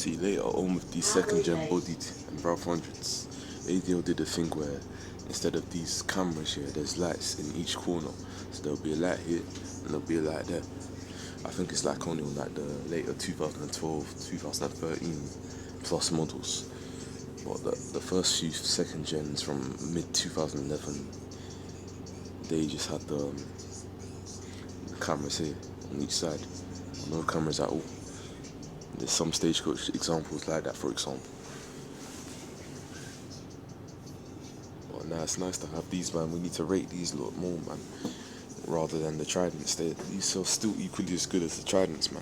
See, later on with these second gen bodied and Valve 100s, ADL did a thing where instead of these cameras here, there's lights in each corner. So there'll be a light here and there'll be a light there. I think it's like only on like the later 2012, 2013 plus models. But the first few second gens from mid 2011, they just had the cameras here on each side. No cameras at all. There's some Stagecoach examples like that, for example. But now it's nice to have these, man. We need to rate these a lot more, man, rather than the Tridents. These are still equally as good as the Tridents, man.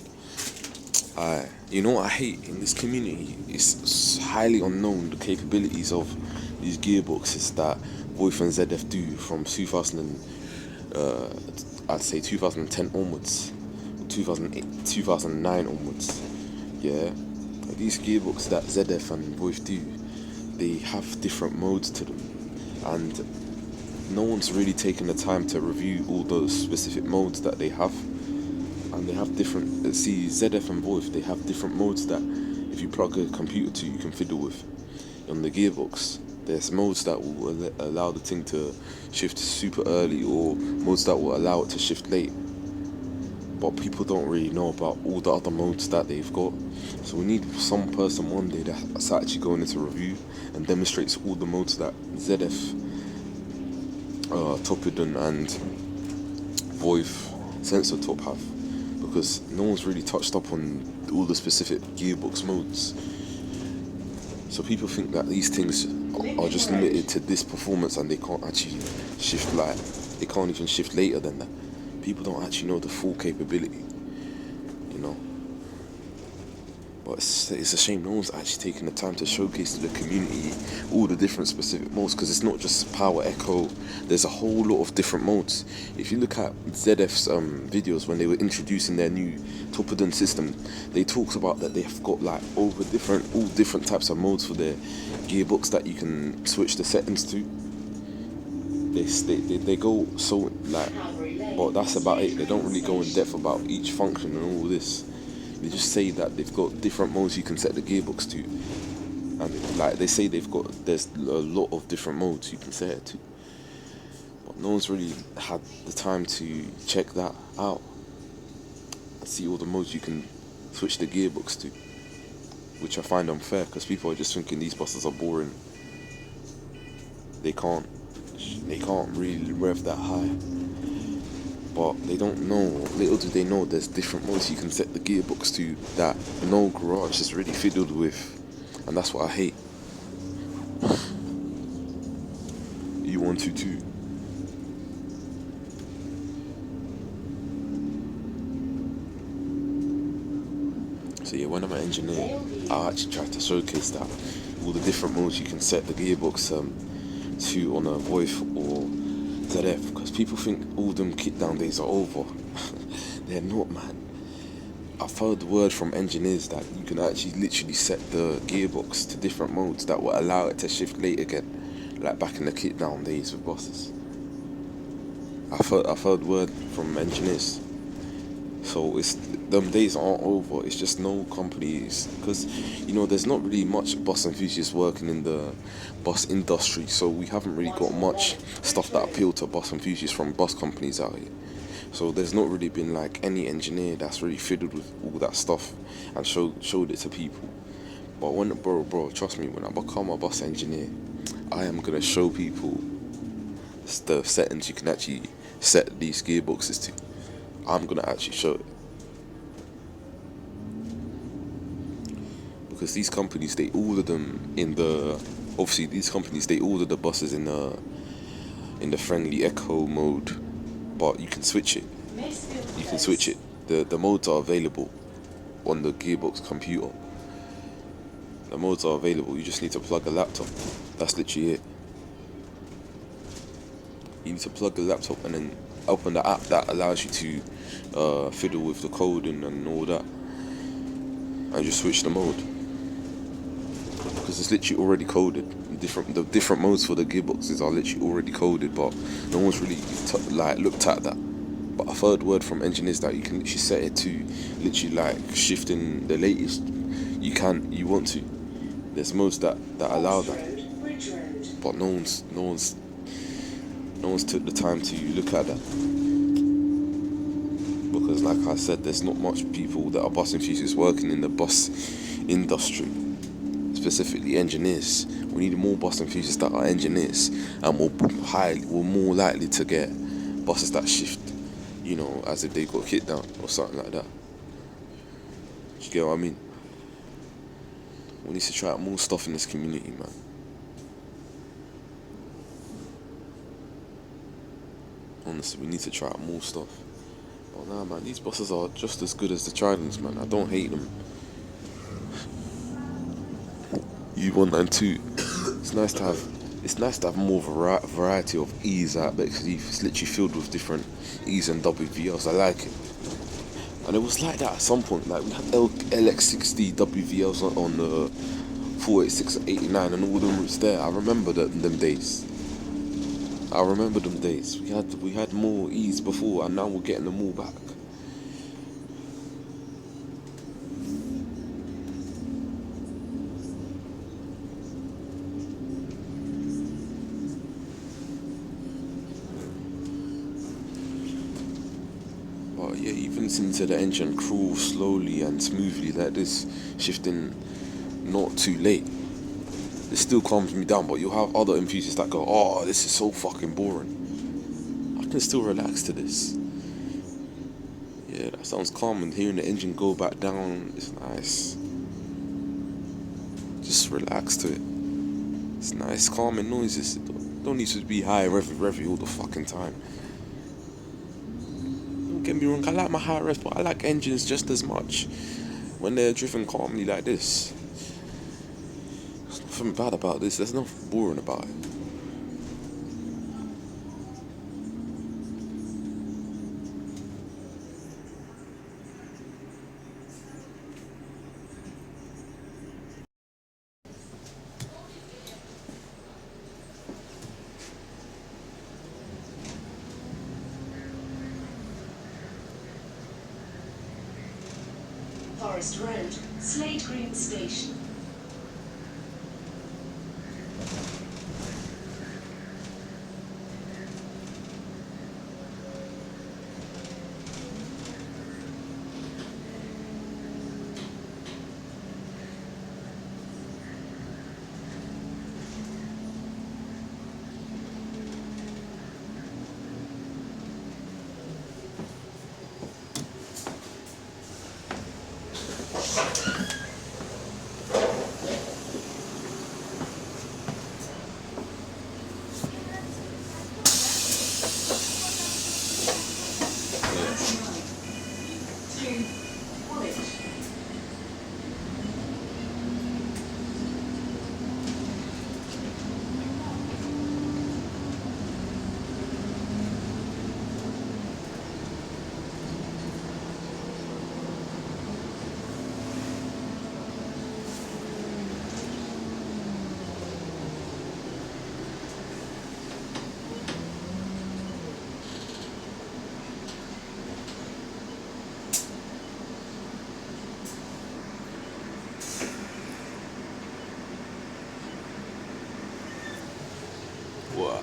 You know what I hate in this community? It's highly unknown the capabilities of these gearboxes that Voith and ZF do from 2010 onwards, 2008, 2009 onwards. Yeah, these gearboxes that ZF and Voith do, they have different modes to them, and no one's really taken the time to review all those specific modes that they have. And they have different, see, ZF and Voith, they have different modes that if you plug a computer to, you can fiddle with. On the gearbox, there's modes that will allow the thing to shift super early, or modes that will allow it to shift late. But people don't really know about all the other modes that they've got. So we need some person one day that's actually going into review and demonstrates all the modes that ZF, Topidon and Voith Sensor Top have. Because no one's really touched up on all the specific gearbox modes. So people think that these things are just limited to this performance and they can't actually shift they can't even shift later than that. People don't actually know the full capability, you know. But it's a shame no one's actually taking the time to showcase to the community all the different specific modes, because it's not just power echo, there's a whole lot of different modes. If you look at ZF's videos when they were introducing their new Topidon system, they talked about that they've got like all different types of modes for their gearbox that you can switch the settings to. They go so like, but that's about it. They don't really go in depth about each function and all this. They just say that they've got different modes you can set the gearbox to, and like they say there's a lot of different modes you can set it to. But no one's really had the time to check that out and see all the modes you can switch the gearbox to, which I find unfair because people are just thinking these buses are boring. They can't really rev that high. But they don't know, little do they know there's different modes you can set the gearbox to that no garage is really fiddled with. And that's what I hate. E122. So yeah, when I'm an engineer, I actually try to showcase that all the different modes you can set the gearbox to on a Voith or to death, because people think all them kit down days are over. They're not, man. I've heard word from engineers that you can actually literally set the gearbox to different modes that will allow it to shift late again, like back in the kit down days with buses. I've heard word from engineers. So it's them days aren't over. It's just no companies, because there's not really much bus enthusiasts working in the bus industry. So we haven't really got much stuff that appeal to bus enthusiasts from bus companies out here. So there's not really been like any engineer that's really fiddled with all that stuff and showed it to people. But bro, trust me, when I become a bus engineer, I am gonna show people the settings you can actually set these gearboxes to. I'm gonna actually show it, because these companies, they order them in the obviously these companies, they order the buses in the friendly echo mode, but you can switch it. You can switch it. The modes are available on the gearbox computer. The modes are available. You just need to plug a laptop. That's literally it. You need to plug the laptop and then open the app that allows you to fiddle with the coding and all that, and just switch the mode, because it's literally already coded. The different modes for the gearboxes are literally already coded, but no one's really looked at that. But I've heard word from engineers that you can literally set it to literally like shifting the latest you want to. There's modes that allow that, but no one's took the time to look at that, because like I said, there's not much people that are bus enthusiasts working in the bus industry, specifically engineers. We need more bus enthusiasts that are engineers, and we're more likely to get buses that shift, as if they got hit down or something like that. Do you get what I mean? We need to try out more stuff in this community, man. Honestly, we need to try out more stuff. But nah, man, these buses are just as good as the Tridents, man. I don't hate them. U192. It's nice to have more variety of E's out there, because it's literally filled with different E's and WVLs. I like it. And it was like that at some point. Like, we had LX60 WVLs on the 486, 89, and all them routes there. I remember them days. We had more E's before, and now we're getting them all back. But yeah, even since the engine crawls slowly and smoothly like this, shifting not too late, it still calms me down. But you'll have other enthusiasts that go, "Oh, this is so fucking boring." I can still relax to this. Yeah, that sounds calm, and hearing the engine go back down is nice. Just relax to it. It's nice, calming noises. It don't need to be high revy all the fucking time. Don't get me wrong, I like my high rev, but I like engines just as much when they're driven calmly like this. There's nothing bad about this. There's nothing boring about it. Forest Road, Slade Green Station.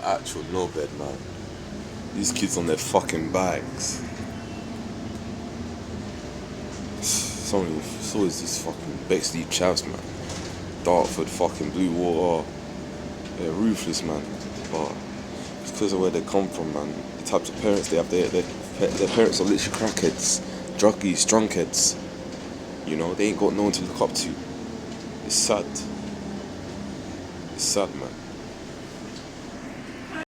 actual knobhead, man. These kids on their fucking bikes. It's always these fucking Bexley chavs, man. Dartford, fucking Blue Water. They're ruthless, man. But it's because of where they come from, man. The types of parents they have, their parents are literally crackheads, druggies, drunkards. You know, they ain't got no one to look up to. It's sad. It's sad, man.